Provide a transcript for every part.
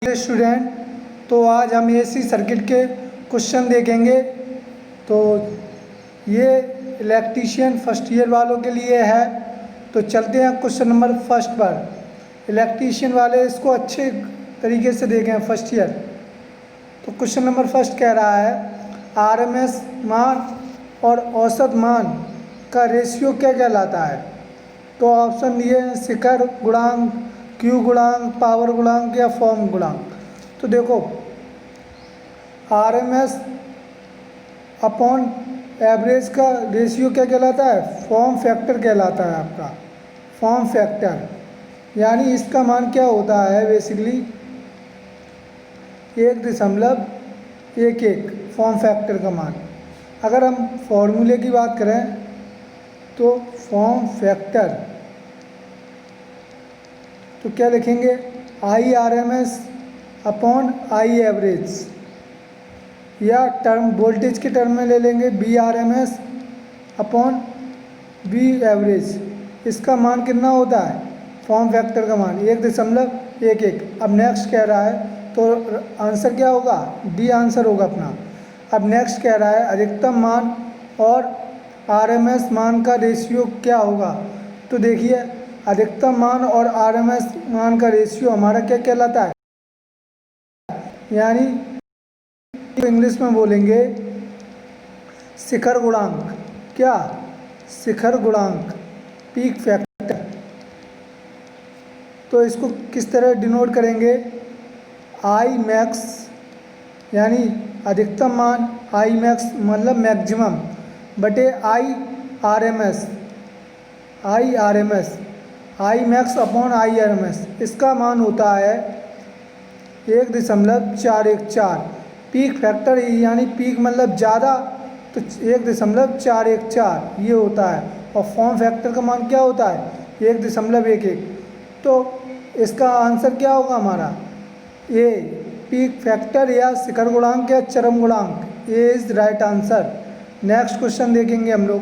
Student, तो आज हम एसी सर्किट के क्वेश्चन देखेंगे। तो ये इलेक्ट्रीशियन फर्स्ट ईयर वालों के लिए है। तो चलते हैं क्वेश्चन नंबर फर्स्ट पर। इलेक्ट्रीशियन वाले इसको अच्छे तरीके से देखें फर्स्ट ईयर। तो क्वेश्चन नंबर फर्स्ट कह रहा है आरएमएस मान और औसत मान का रेशियो क्या कहलाता है। तो ऑप्शन दिए हैं शिखर गुणांक, क्यू गुणांक, पावर गुणांक या फॉर्म गुणांक। तो देखो आरएमएस अपॉन एवरेज का रेशियो क्या कहलाता है, फॉर्म फैक्टर कहलाता है आपका। फॉर्म फैक्टर यानी इसका मान क्या होता है, बेसिकली 1.11 फॉर्म फैक्टर का मान। अगर हम फॉर्मूले की बात करें तो फॉर्म फैक्टर तो क्या लिखेंगे, I R M S upon I average, या टर्म वोल्टेज के टर्म में ले लेंगे B R M S upon B average. इसका मान कितना होता है, फॉर्म फैक्टर का मान 1.11। अब नेक्स्ट कह रहा है तो आंसर क्या होगा, डी आंसर होगा अपना। अब नेक्स्ट कह रहा है अधिकतम मान और आरएमएस मान का रेशियो क्या होगा। तो देखिए अधिकतम मान और आरएमएस मान का रेशियो हमारा क्या कहलाता है, यानी इंग्लिश में बोलेंगे शिखर गुणांक। क्या, शिखर गुणांक, पीक फैक्टर। तो इसको किस तरह डिनोट करेंगे, आई मैक्स यानी अधिकतम मान, आई मैक्स मतलब मैक्सिमम बटे I R M S, I max upon I R M S. इसका मान होता है 1.414। पीक फैक्टर यानी पीक मतलब ज़्यादा, तो 1.414 ये होता है। और फॉर्म फैक्टर का मान क्या होता है, 1.11। तो इसका आंसर क्या होगा हमारा, ए पीक फैक्टर या शिखर गुणांक या चरम गुणांक। A is right answer. Next question देखेंगे हम लोग।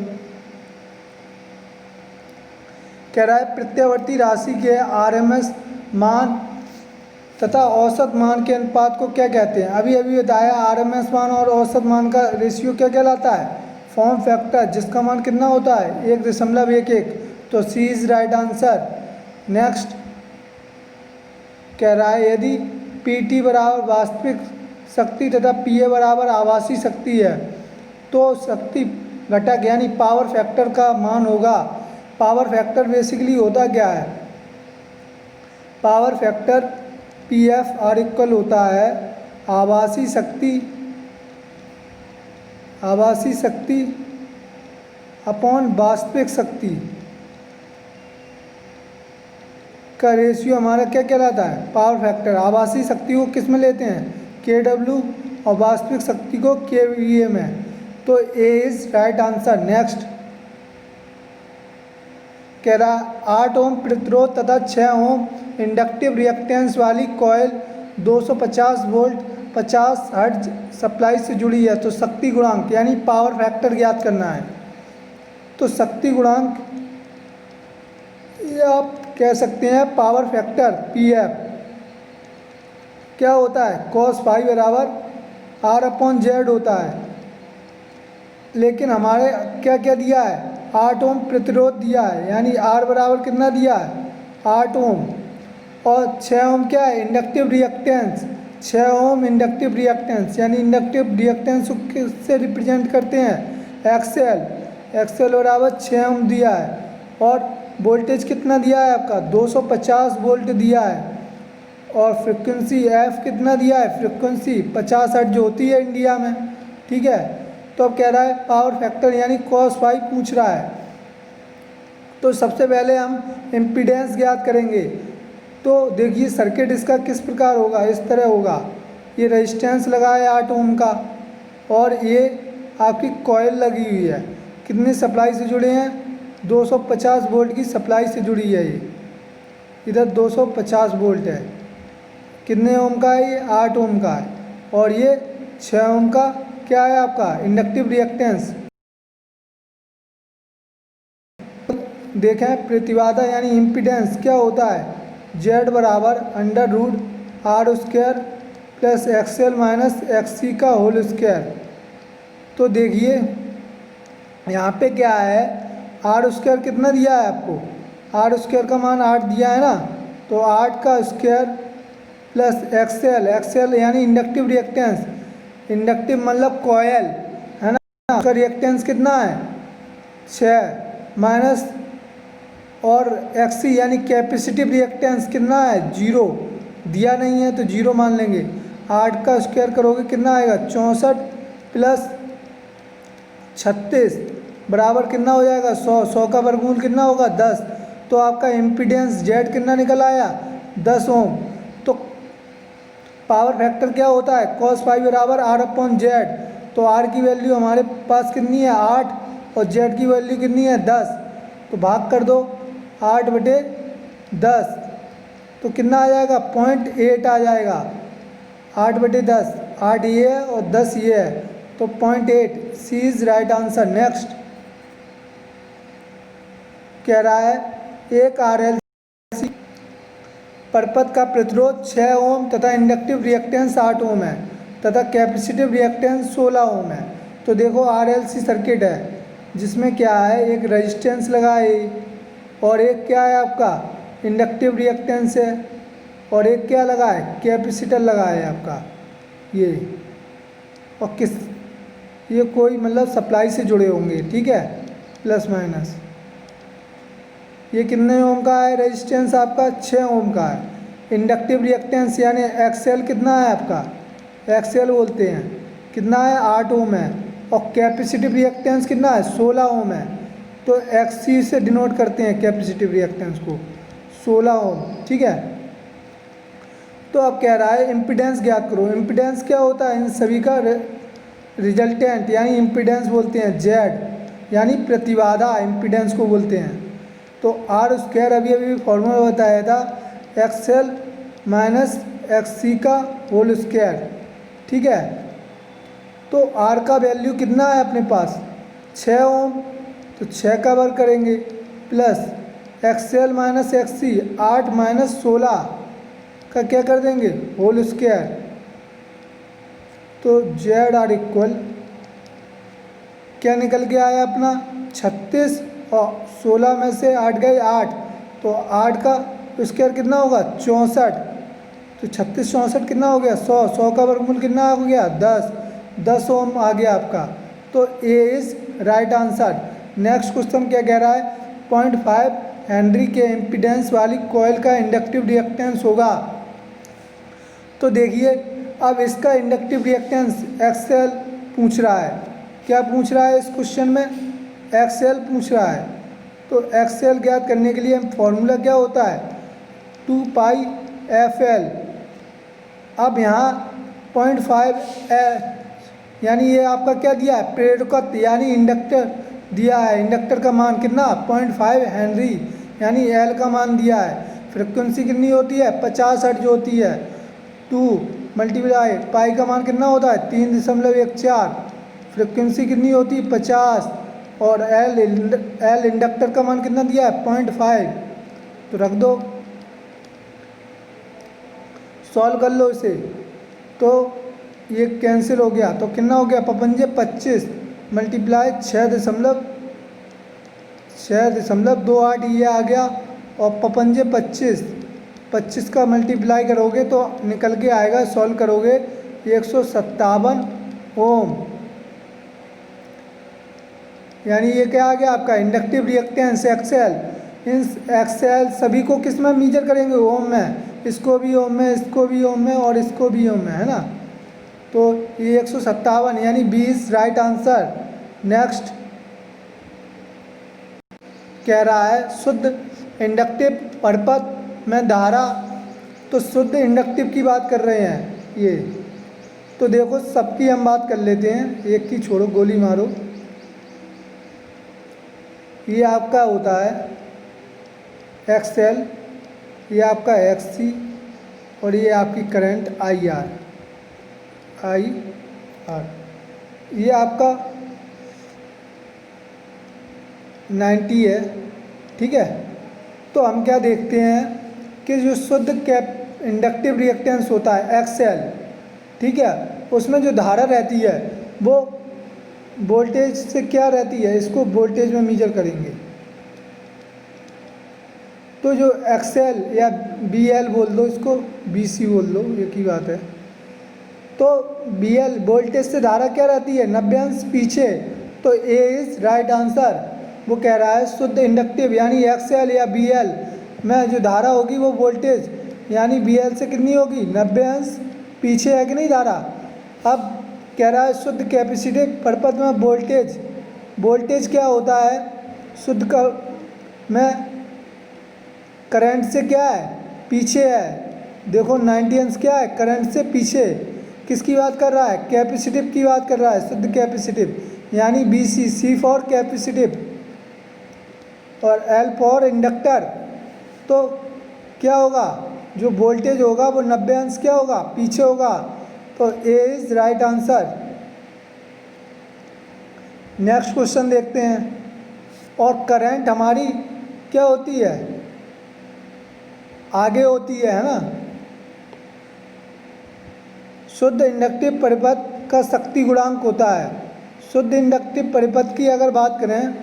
कह रहा है प्रत्यावर्ती राशि के आरएमएस मान तथा औसत मान के अनुपात को क्या कहते हैं। अभी अभी बताया आरएमएस मान और औसत मान का रेशियो क्या कहलाता है, फॉर्म फैक्टर, जिसका मान कितना होता है 1.11। तो सी इज राइट आंसर। नेक्स्ट कह रहा है यदि पीटी बराबर वास्तविक शक्ति तथा पीए बराबर आभासी शक्ति है तो शक्ति घटक यानी पावर फैक्टर का मान होगा। पावर फैक्टर बेसिकली होता क्या है, power factor P F R equal होता है आभासी शक्ति अपॉन वास्तविक शक्ति का रेशियो हमारा क्या कहलाता है, पावर फैक्टर। आभासी शक्ति को किस में लेते हैं, के डब्ल्यू, और वास्तविक शक्ति को के वी ए में। तो A is right answer. Next कह रहा 8 ओम प्रतिरोध तथा 6 ओम इंडक्टिव रिएक्टेंस वाली कॉइल 250 वोल्ट 50 हर्ट्ज सप्लाई से जुड़ी है। तो शक्ति गुणांक यानी पावर फैक्टर ज्ञात करना है। तो शक्ति गुणांक ये आप कह सकते हैं पावर फैक्टर पी एफ क्या होता है, कॉस फाई बराबर आर अपॉन जेड होता है। लेकिन हमारे क्या क्या दिया है, 8 ओम प्रतिरोध दिया है, यानी आर बराबर कितना दिया है 8 ओम, और 6 ओम क्या है इंडक्टिव रिएक्टेंस, 6 ओम इंडक्टिव रिएक्टेंस, यानी इंडक्टिव रिएक्टेंस को किससे रिप्रेजेंट करते हैं, एक्सएल बराबर 6 ओम दिया है। और वोल्टेज कितना दिया है आपका 250 वोल्ट दिया है। और फ्रिक्वेंसी एफ कितना दिया है, फ्रिक्वेंसी 50 हर्ट्ज जो होती है इंडिया में, ठीक है। तो अब कह रहा है पावर फैक्टर यानी कॉस फाई पूछ रहा है। तो सबसे पहले हम इम्पीडेंस ज्ञात करेंगे। तो देखिए सर्किट इसका किस प्रकार होगा, इस तरह होगा, ये रेजिस्टेंस लगा है 8 ओम का, और ये आपकी कॉइल लगी हुई है, कितनी सप्लाई से जुड़े हैं 250 वोल्ट की सप्लाई से जुड़ी है। ये इधर 250 वोल्ट है, कितने ओम का है ये 8 ओम का है, और ये 6 ओम का क्या है आपका इंडक्टिव रिएक्टेंस। देखें प्रतिबाधा यानी इम्पीडेंस क्या होता है, जेड बराबर under root R square plus X L minus X C का होल स्क्वायर। तो देखिए यहाँ पे क्या है, आर स्क्वायर कितना दिया है आपको, आर स्क्वायर का मान 8 दिया है ना, तो 8 का स्क्वायर प्लस एक्सएल, एक्सएल यानी इंडक्टिव रिएक्टेंस, इंडक्टिव मतलब कॉयल है ना, उसका रिएक्टेंस कितना है 6 माइनस, और एक्सी यानी कैपेसिटिव रिएक्टेंस कितना है 0, दिया नहीं है तो 0 मान लेंगे। 8 का स्क्वायर करोगे कितना आएगा 64 प्लस 36 बराबर कितना हो जाएगा 100, 100 का वर्गमूल कितना होगा 10, तो आपका इम्पीडेंस जेड कितना निकल आया 10 ओम। तो पावर फैक्टर क्या होता है cos फाइव बराबर आर अपॉन जेड, तो आर की वैल्यू हमारे पास कितनी है 8 और जेड की वैल्यू कितनी है 10, तो भाग कर दो 8/10, तो कितना आ जाएगा 0.8 आ जाएगा, 8/10, 8 ये है और 10 ये है, तो 0.8, सी इज राइट आंसर। नेक्स्ट कह रहा है एक RLC परपथ का प्रतिरोध 6 ओम तथा इंडक्टिव रिएक्टेंस 8 ओम है तथा कैपेसिटिव रिएक्टेंस 16 ओम है। तो देखो RLC सर्किट है जिसमें क्या है, एक रेजिस्टेंस लगा है और एक क्या है आपका इंडक्टिव रिएक्टेंस है और एक क्या लगा है कैपेसिटर लगा है आपका ये, और किस ये कोई मतलब सप्लाई से जुड़े होंगे, ठीक है, प्लस माइनस। ये कितने ओम का है रेजिस्टेंस आपका 6 ओम का है। इंडक्टिव रिएक्टेंस यानी एक्सएल कितना है आपका, एक्सएल बोलते हैं, कितना है 8 ओम है, और कैपेसिटिव रिएक्टेंस कितना है 16 ओम है, तो एक्ससी से डिनोट करते हैं कैपेसिटिव रिएक्टेंस को 16 ओम, ठीक है। तो अब कह रहा है इम्पीडेंस ज्ञात करो। इम्पीडेंस क्या होता है, इन सभी का रिजल्टेंट यानी इम्पीडेंस बोलते हैं, जेड यानी प्रतिबाधा इम्पीडेंस को बोलते हैं। तो आर स्क्वायर अभी अभी फॉर्मूला बताया था एक्सएल माइनस एक्ससी का होल स्क्वायर, ठीक है। तो आर का वैल्यू कितना है अपने पास 6 ओम, तो 6 का वर्ग करेंगे प्लस एक्सएल माइनस एक्ससी 8 माइनस 16 का क्या कर देंगे होल स्क्वायर, तो जेड आर इक्वल क्या निकल के आया अपना 36 और 16 में से 8 गए 8, तो 8 का स्क्वायर कितना होगा 64, तो 36 64 कितना हो गया 100, 100 का वर्गमूल कितना हो गया 10 ओम आ गया आपका। तो A is right answer. Next question क्या कह रहा है 0.5 हेनरी के इम्पीडेंस वाली कॉइल का इंडक्टिव रिएक्टेंस होगा। तो देखिए अब इसका इंडक्टिव रिएक्टेंस एक्सएल पूछ रहा है, क्या पूछ रहा है इस क्वेश्चन में एक्सएल पूछ रहा है। तो एक्सएल ज्ञात करने के लिए फॉर्मूला क्या होता है 2πfl। अब यहाँ 0.5 यानी ये आपका क्या दिया है प्रेरकत्व यानी इंडक्टर दिया है, इंडक्टर का मान कितना 0.5 हेनरी यानी एल का मान दिया है। फ्रिक्वेंसी कितनी होती है 50 हर्ट्ज होती है, 2 मल्टीप्लाई पाई का मान कितना होता है 3.14, फ्रिक्वेंसी कितनी होती है 50, और एल इंडक्टर का मान कितना दिया है 0.5, तो रख दो सॉल्व कर लो इसे, तो ये कैंसिल हो गया, तो कितना हो गया 55 मल्टीप्लाई 6.28 ये आ गया, और 25 का मल्टीप्लाई करोगे तो निकल के आएगा, सॉल्व करोगे 157 ओम, यानी ये क्या आ गया आपका इंडक्टिव रिएक्टेंस एक्सएल। इन एक्सएल सभी को किस में मेजर करेंगे ओम में, इसको भी ओम में, इसको भी ओम में और इसको भी ओम में, है ना। तो ये 157 यानी 20 राइट आंसर। नेक्स्ट कह रहा है शुद्ध इंडक्टिव परपथ में धारा, तो शुद्ध इंडक्टिव की बात कर रहे हैं ये। तो देखो सबकी हम बात कर लेते हैं, एक की छोड़ो गोली मारो। ये आपका होता है एक्सएल, ये आपका एक्ससी और ये आपकी करंट आई आर, ये आपका 90 है, ठीक है। तो हम क्या देखते हैं कि जो शुद्ध इंडक्टिव रिएक्टेंस होता है एक्सएल, ठीक है, उसमें जो धारा रहती है वो वोल्टेज से क्या रहती है, इसको वोल्टेज में मेजर करेंगे। तो जो एक्सएल या बीएल बोल दो, इसको बीसी बोल दो, एक ही बात है। तो बीएल वोल्टेज से धारा क्या रहती है, 90 अंश पीछे। तो ए इज़ राइट आंसर। वो कह रहा है शुद्ध इंडक्टिव यानी एक्सएल या बीएल में जो धारा होगी वो वोल्टेज यानी बीएल से कितनी होगी, 90 अंश पीछे है कि नहीं धारा। अब कह रहा है शुद्ध कैपेसिटिव परिपथ में वोल्टेज, वोल्टेज क्या होता है शुद्ध का में करंट से क्या है, पीछे है। देखो 90 अंश क्या है, करंट से पीछे। किसकी बात कर रहा है, कैपेसिटिव की बात कर रहा है, शुद्ध कैपेसिटिव यानी BC, C फॉर कैपेसिटिव और L फॉर इंडक्टर। तो क्या होगा, जो वोल्टेज होगा वो 90 अंश क्या होगा, पीछे होगा। तो A is right answer. Next question देखते हैं। और करंट हमारी क्या होती है, आगे होती है ना। शुद्ध इंडक्टिव परिपथ का शक्ति गुणांक होता है। शुद्ध इंडक्टिव परिपथ की अगर बात करें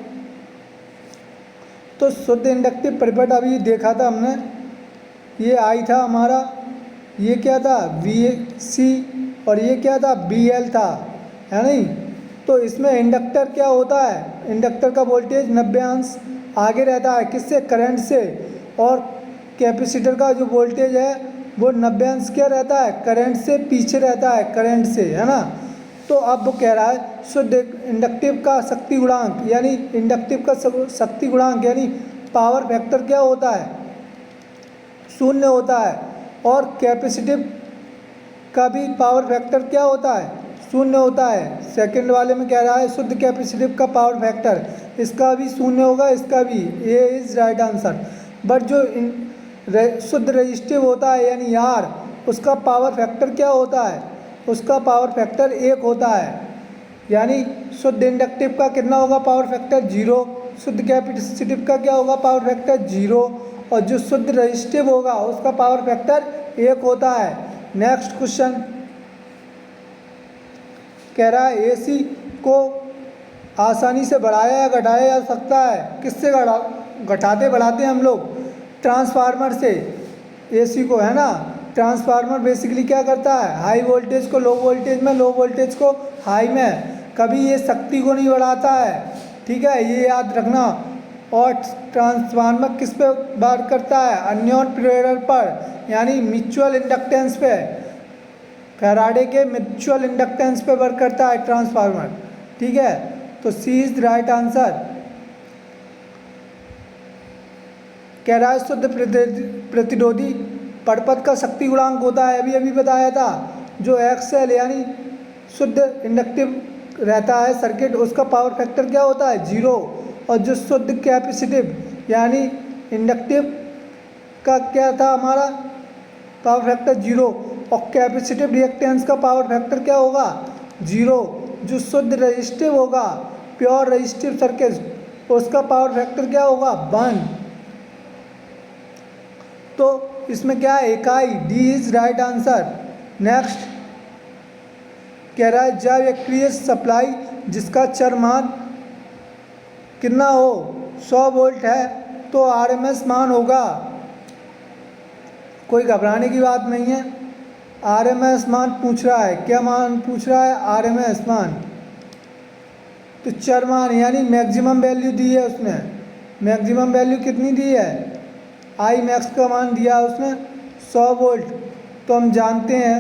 तो शुद्ध इंडक्टिव परिपथ अभी देखा था हमने, ये आई था हमारा, ये क्या था VC और ये क्या था BL था, है नहीं। तो इसमें इंडक्टर क्या होता है, इंडक्टर का वोल्टेज 90 अंश आगे रहता है, किससे, करंट से। और कैपेसिटर का जो वोल्टेज है वो 90 अंश क्या रहता है, करंट से पीछे रहता है, करंट से, है ना। तो अब वो कह रहा है शुद्ध इंडक्टिव का शक्ति गुणांक यानी इंडक्टिव का शक्ति गुणांक यानी पावर फैक्टर क्या होता है, 0 होता है। और कैपेसिटिव का भी पावर फैक्टर क्या होता है, 0 होता है। सेकंड वाले में कह रहा है शुद्ध कैपेसिटिव का पावर फैक्टर, इसका भी 0 होगा, इसका भी। A is right answer. But जो शुद्ध रेजिस्टिव होता है यानी R, उसका पावर फैक्टर क्या होता है, उसका पावर फैक्टर 1 होता है। यानी शुद्ध इंडक्टिव का कितना होगा पावर फैक्टर, 0। शुद्ध कैपेसिटिव का क्या होगा पावर फैक्टर, 0। और जो शुद्ध रेजिस्टिव होगा उसका पावर फैक्टर 1 होता है। नेक्स्ट क्वेश्चन कह रहा है AC को आसानी से बढ़ाया या घटाया जा सकता है, किससे घटाते बढ़ाते हैं हम लोग, ट्रांसफार्मर से AC को, है ना। ट्रांसफार्मर बेसिकली क्या करता है, हाई वोल्टेज को लो वोल्टेज में, लो वोल्टेज को हाई में, कभी ये शक्ति को नहीं बढ़ाता है, ठीक है, ये याद रखना। और ट्रांसफार्मर किस पे वर्क करता है, अन्योन प्रेरक पर यानी म्यूचुअल इंडक्टेंस पे, फैराडे के म्यूचुअल इंडक्टेंस पे वर्क करता है ट्रांसफार्मर, ठीक है। तो सी इज राइट आंसर। कह रहा है शुद्ध प्रतिरोधी परिपथ का शक्ति गुणांक होता है, अभी अभी बताया था, जो एक्सएल यानी शुद्ध इंडक्टिव रहता है सर्किट, उसका पावर फैक्टर क्या होता है, 0। और जो शुद्ध कैपेसिटिव यानी इंडक्टिव का क्या था हमारा पावर फैक्टर, 0। और कैपेसिटिव रिएक्टेंस का पावर फैक्टर क्या होगा, 0। जो शुद्ध रेजिस्टिव होगा प्योर रेजिस्टिव सर्किट, उसका पावर फैक्टर क्या होगा, 1। तो इसमें क्या है, इकाई, D is right answer. Next कह रहा है जब एक्रिय सप्लाई जिसका चर मान कितना हो, 100 वोल्ट है तो आरएमएस मान होगा, कोई घबराने की बात नहीं है। आरएमएस मान पूछ रहा है, क्या मान पूछ रहा है, आरएमएस मान। तो चर मान यानी मैक्सिमम वैल्यू दी है उसने, मैक्सिमम वैल्यू कितनी दी है, आई मैक्स का मान दिया है उसने 100 वोल्ट। तो हम जानते हैं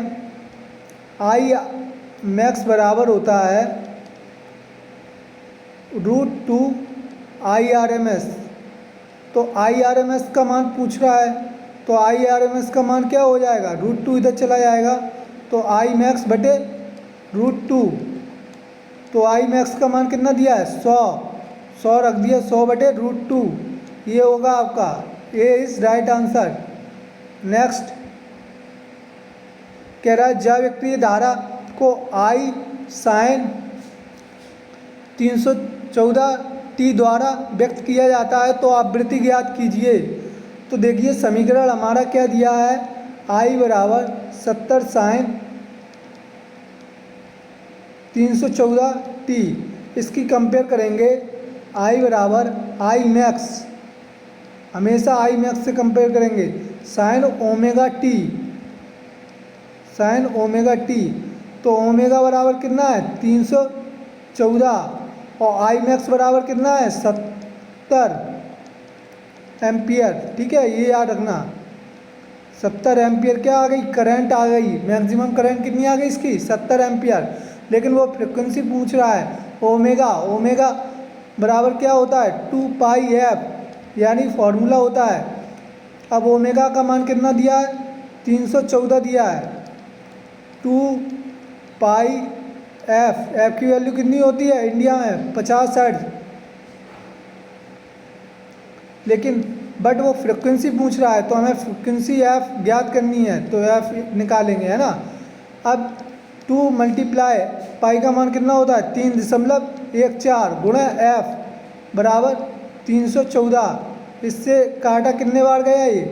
आई मैक्स बराबर होता है √2 IRMS। तो IRMS का मान पूछ रहा है, तो IRMS का मान क्या हो जाएगा, √2 इधर चला जाएगा, तो आई मैक्स बटे √2। तो आई मैक्स का मान कितना दिया है, 100 रख दिया, 100 बटे √2, ये होगा आपका, ए इज राइट आंसर। नेक्स्ट कह रहा है जब व्यक्ति धारा को I sin 314t द्वारा व्यक्त किया जाता है तो आवृत्ति ज्ञात कीजिए। तो देखिए समीकरण हमारा क्या दिया है, आई बराबर 70 साइन 314 टी। इसकी कंपेयर करेंगे आई बराबर आई मैक्स, हमेशा आई मैक्स से कंपेयर करेंगे sign omega T, sign omega T. तो ओमेगा बराबर कितना है 314 और आई मैक्स बराबर कितना है 70 एम्पियर। ठीक है, ये याद रखना 70 एम्पियर क्या आ गई, करंट आ गई, मैक्सिमम करंट कितनी आ गई इसकी 70 एम्पियर। लेकिन वो फ्रिक्वेंसी पूछ रहा है ओमेगा, ओमेगा बराबर क्या होता है 2 पाई एफ, यानी फॉर्मूला होता है। अब ओमेगा का मान कितना दिया है 314 दिया है, 2 पाई एफ, एफ की वैल्यू कितनी होती है इंडिया में 50 हर्ट्ज, लेकिन बट वो फ्रिक्वेंसी पूछ रहा है तो हमें फ्रिक्वेंसी एफ ज्ञात करनी है तो एफ निकालेंगे, है ना। अब 2 मल्टीप्लाई पाई का मान कितना होता है 3.14 गुणा एफ बराबर 314, इससे काटा कितने बार गया ये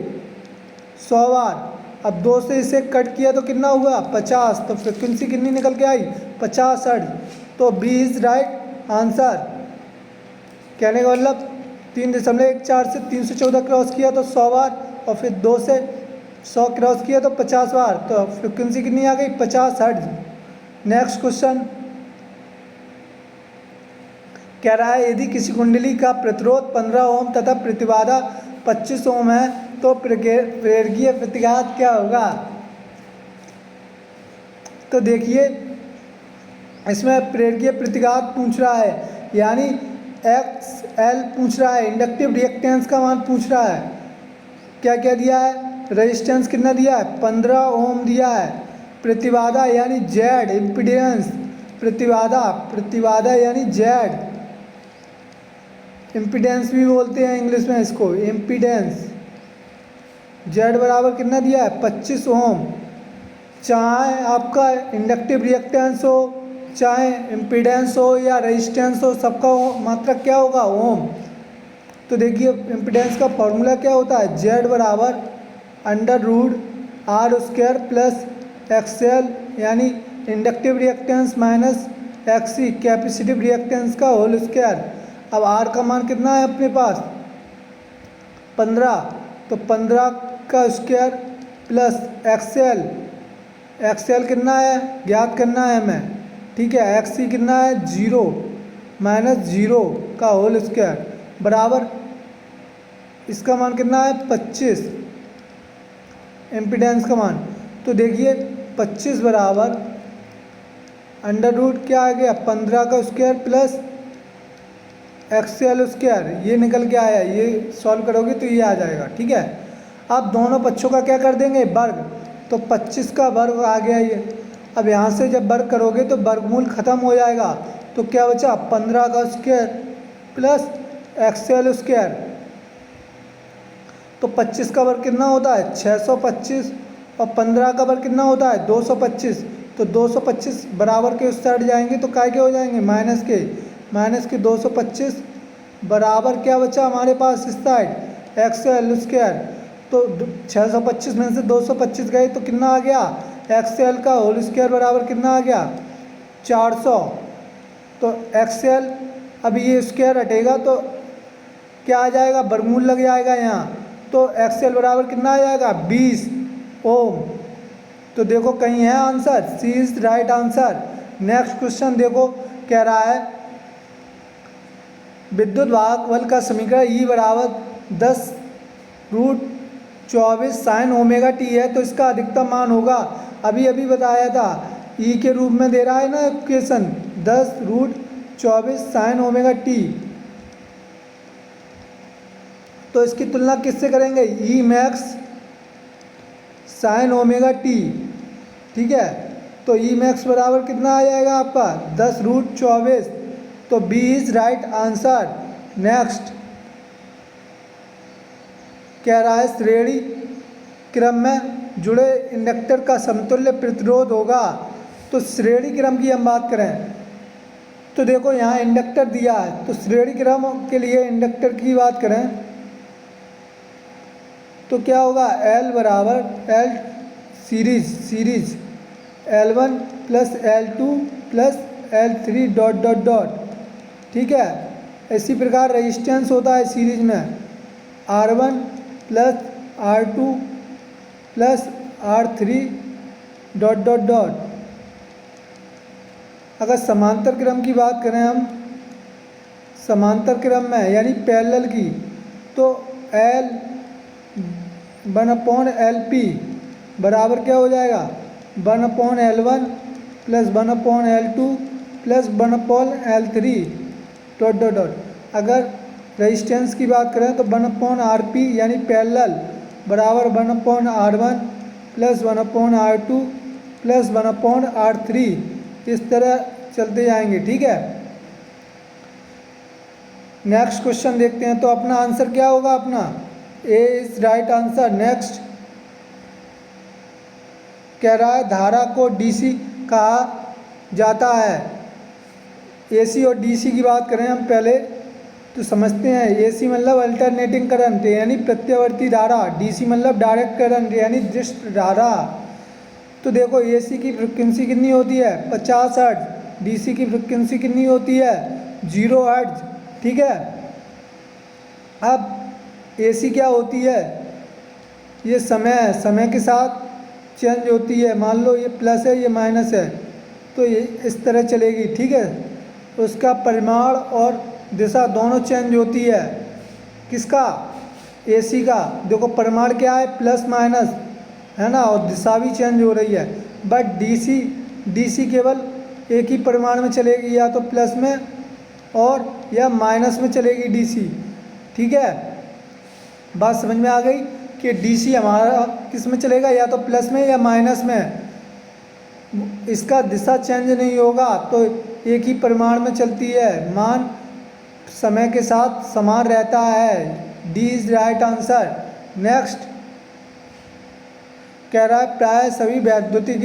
100 बार। अब 2 से इसे कट किया तो कितना हुआ 50, तो फ्रिक्वेंसी कितनी निकल के आई 50 हर्ट्ज। तो बी इज राइट आंसर। कहने का मतलब 3.14 से 314 क्रॉस किया तो 100 बार और फिर 2 से 100 क्रॉस किया तो 50 बार, तो फ्रिक्वेंसी कितनी आ गई 50 हर्ट्ज। नेक्स्ट क्वेश्चन कह रहा है यदि किसी कुंडली का प्रतिरोध 15 ओम तथा प्रतिबाधा 25 ओम है तो प्रेरकीय प्रतिघात क्या होगा। तो देखिए इसमें प्रेरकीय प्रतिघात पूछ रहा है, यानी एक्स एल पूछ रहा है, इंडक्टिव रिएक्टेंस का मान पूछ रहा है। क्या क्या दिया है, रेजिस्टेंस कितना दिया है 15 ओम दिया है, प्रतिबाधा यानी जेड, इम्पीडेंस प्रतिबाधा, प्रतिबाधा यानी जेड, इम्पीडेंस भी बोलते हैं इंग्लिश में इसको, इम्पीडेंस जेड बराबर कितना दिया है 25 ओम। चाहे आपका इंडक्टिव रिएक्टेंस हो, चाहे इम्पीडेंस हो या रेजिस्टेंस हो, सबका मात्रक क्या होगा ओम। तो देखिए इम्पीडेंस का फॉर्मूला क्या होता है जेड बराबर under root R square plus X L, यानी inductive reactance minus X C capacitive reactance का होल स्क्वायर। अब आर का मान कितना है अपने पास 15, तो 15 का स्क्वायर प्लस एक्सएल, एक्सएल कितना है ज्ञात करना है हमें, ठीक है। एक्सी कितना है 0 माइनस 0 का होल स्क्वायर बराबर इसका मान कितना है 25 इम्पीडेंस का मान। तो देखिए 25 बराबर अंडर रूट क्या आ गया 15 का स्क्वायर प्लस एक्सएल स्क्वायर, ये निकल के आया, ये सॉल्व करोगे तो ये आ जाएगा, ठीक है। अब दोनों पक्षों का क्या कर देंगे वर्ग, तो 25 का वर्ग आ गया ये। अब यहाँ से जब वर्ग करोगे तो वर्गमूल खत्म हो जाएगा, तो क्या बचा 15 का स्क्वायर प्लस एक्सएल स्क्वायर। तो 25 का वर्ग कितना होता है 625 और 15 का वर्ग कितना होता है 225। तो 225 बराबर के उस साइड जाएंगे तो काय के हो जाएंगे माइनस के 225 बराबर क्या बचा हमारे पास इस साइड एक्सएल स्क्वायर। तो 625 में से 225 गए तो कितना आ गया एक्सएल का होल स्क्वायर बराबर कितना आ गया 400। तो एक्सएल अभी ये स्क्वायर हटेगा तो क्या आ जाएगा वर्गमूल लग जाएगा यहाँ, तो एक्सएल बराबर कितना आ जाएगा 20 ओम। तो देखो कहीं है answer, C is right answer. Next question देखो कह रहा है विद्युत वाहक बल का समीकरण ई बराबर 10 रूट 24 साइन ओमेगा टी है, तो इसका अधिकतम मान होगा, अभी बताया था ई के रूप में दे रहा है ना equation 10 root 24 sine omega T. तो इसकी तुलना किससे करेंगे E max sine omega T, ठीक है। तो ई मैक्स बराबर कितना आ जाएगा आपका 10 रूट 24, तो B is right answer. Next कह रहा है श्रेणी क्रम में जुड़े इंडक्टर का समतुल्य प्रतिरोध होगा। तो श्रेणी क्रम की हम बात करें तो देखो यहाँ इंडक्टर दिया है, तो श्रेणी क्रम के लिए इंडक्टर की बात करें तो क्या होगा L बराबर L series L1 plus L2 plus L3 dot dot dot, ठीक है। इसी प्रकार रेजिस्टेंस होता है सीरीज में R1 plus R2 plus R3 dot dot dot. अगर समांतर क्रम की बात करें हम, समांतर क्रम में यानी पैरेलल की, तो L1/LP बराबर क्या हो जाएगा 1/L1 plus 1/L2 plus 1/L3 dot dot dot. अगर रेजिस्टेंस की बात करें तो 1/RP यानी पैरेलल बराबर 1/R1 plus 1/R2 plus 1/R3, इस तरह चलते जाएंगे, ठीक है। नेक्स्ट क्वेश्चन देखते हैं। तो अपना आंसर क्या होगा, अपना ए इज राइट आंसर। नेक्स्ट कह रहा है धारा को डीसी कहा जाता है। एसी और डीसी की बात करें हम पहले तो समझते हैं। एसी मतलब अल्टरनेटिंग करंट यानी प्रत्यावर्ती धारा, डीसी मतलब डायरेक्ट करंट यानी दृष्ट धारा। तो देखो एसी की फ्रिक्वेंसी कितनी होती है 50 हर्ट्ज, डीसी की फ्रिक्वेंसी कितनी होती है 0 हर्ट्ज, ठीक है। अब एसी क्या होती है, ये समय के साथ चेंज होती है। मान लो ये प्लस है ये माइनस है तो ये इस तरह चलेगी, ठीक है। उसका परिमाण और दिशा दोनों चेंज होती है। किसका, एसी का। देखो परिमाण क्या है प्लस माइनस है ना, और दिशा भी चेंज हो रही है। बट डीसी केवल एक ही परिमाण में चलेगी, या तो प्लस में और या माइनस में चलेगी डीसी, ठीक है। बात समझ में आ गई कि डीसी हमारा किस में चलेगा, या तो प्लस में या माइनस में। इसका दिशा चेंज नहीं होगा तो एक ही परिमाण में चलती है, मान समय के साथ समान रहता है। D is right answer. Next कह रहा है प्राय सभी वैद्युतिक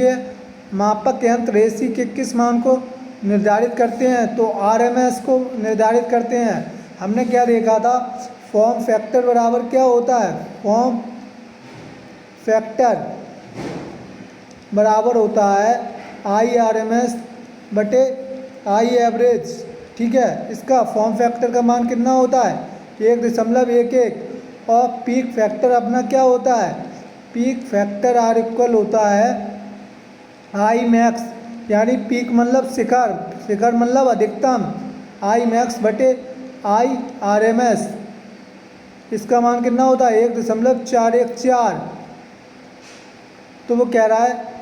मापक यंत्र एसी के किस मान को निर्धारित करते हैं, तो आरएमएस को निर्धारित करते हैं। हमने क्या देखा था, फॉर्म फैक्टर बराबर क्या होता है, फॉर्म फैक्टर बराबर होता है IRMS बटे I एवरेज, ठीक है। इसका फॉर्म फैक्टर का मान कितना होता है 1.11, और पीक फैक्टर अपना क्या होता है, पीक फैक्टर R इक्वल होता है I मैक्स, यानी पीक मतलब शिखर, शिखर मतलब अधिकतम, I मैक्स बटे IRMS। इसका मान कितना होता है 1.414। तो वो कह रहा है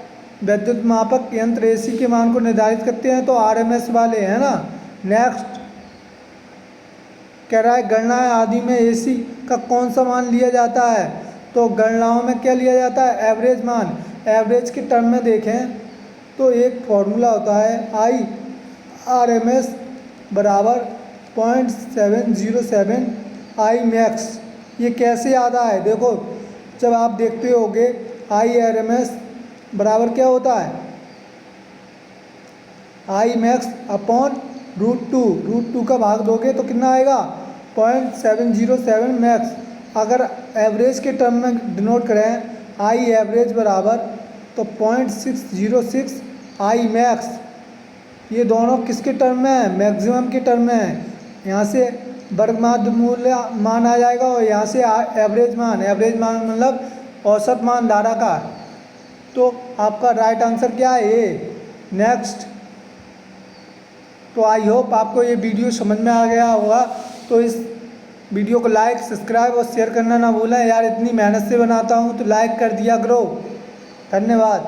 विद्युत मापक यंत्र एसी के मान को निर्धारित करते हैं तो आरएमएस वाले, है ना। नेक्स्ट कह रहा है गणनाएं आदि में एसी का कौन सा मान लिया जाता है, तो गणनाओं में क्या लिया जाता है एवरेज मान। एवरेज के टर्म में देखें तो एक फॉर्मूला होता है IRMS बराबर 0.707 I मैक्स। ये कैसे याद आए, देखो जब आप देखते होगे IRMS बराबर क्या होता है I मैक्स अपॉन √2 का भाग दोगे तो कितना आएगा 0.707 मैक्स। अगर एवरेज के टर्म में डिनोट करें I एवरेज बराबर तो 0.606 I मैक्स। ये दोनों किसके टर्म में है, मैक्सिमम के टर्म में है। यहाँ से वर्ग मूल्य मान आ जाएगा और यहाँ से एवरेज मान मतलब औसत मान धारा का। तो आपका राइट आंसर क्या है ए। नेक्स्ट, तो आई होप आपको ये वीडियो समझ में आ गया होगा। तो इस वीडियो को लाइक सब्सक्राइब और शेयर करना ना भूलें यार, इतनी मेहनत से बनाता हूँ तो लाइक कर दिया करो। धन्यवाद।